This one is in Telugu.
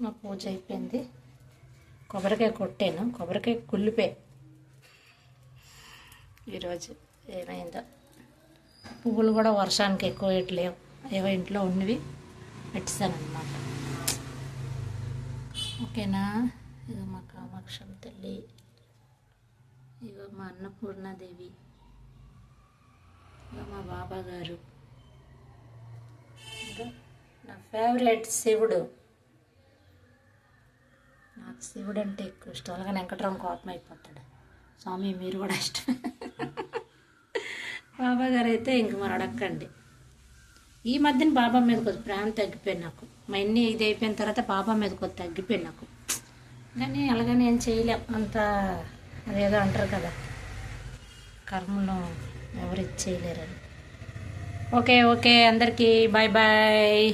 మా పూజ అయిపోయింది. కొబ్బరికాయ కొట్టాను, కొబ్బరికాయ కుళ్ళిపోయి ఈరోజు ఏమైందో. పువ్వులు కూడా వర్షానికి ఎక్కువ వేయట్లేవు, ఏవో ఇంట్లో ఉన్నవి పెట్టాను అన్నమాట. ఓకేనా. ఇగో మా కామాక్షమ్మ తల్లి, ఇగో మా అన్నపూర్ణాదేవి, ఇగో మా బాబా గారు, ఇంకా నా ఫేవరెట్ శివుడు. నాకు శివుడు అంటే ఎక్కువ ఇష్టం, అలాగే వెంకటరామ కోపం అయిపోతాడు. స్వామి మీరు కూడా ఇష్టం. బాబా గారు అయితే ఇంక మరి అడగండి. ఈ మధ్యన బాబా మీద కొద్ది ప్రేమ తగ్గిపోయింది నాకు. మా ఇన్ని ఇది అయిపోయిన తర్వాత బాబా మీద కొద్ది తగ్గిపోయింది నాకు. కానీ అలాగని ఏం చేయలేం, అంత అదేదో అంటారు కదా, కర్మలో ఎవరు ఇచ్చేయలేరని. ఓకే ఓకే, అందరికీ బాయ్ బాయ్.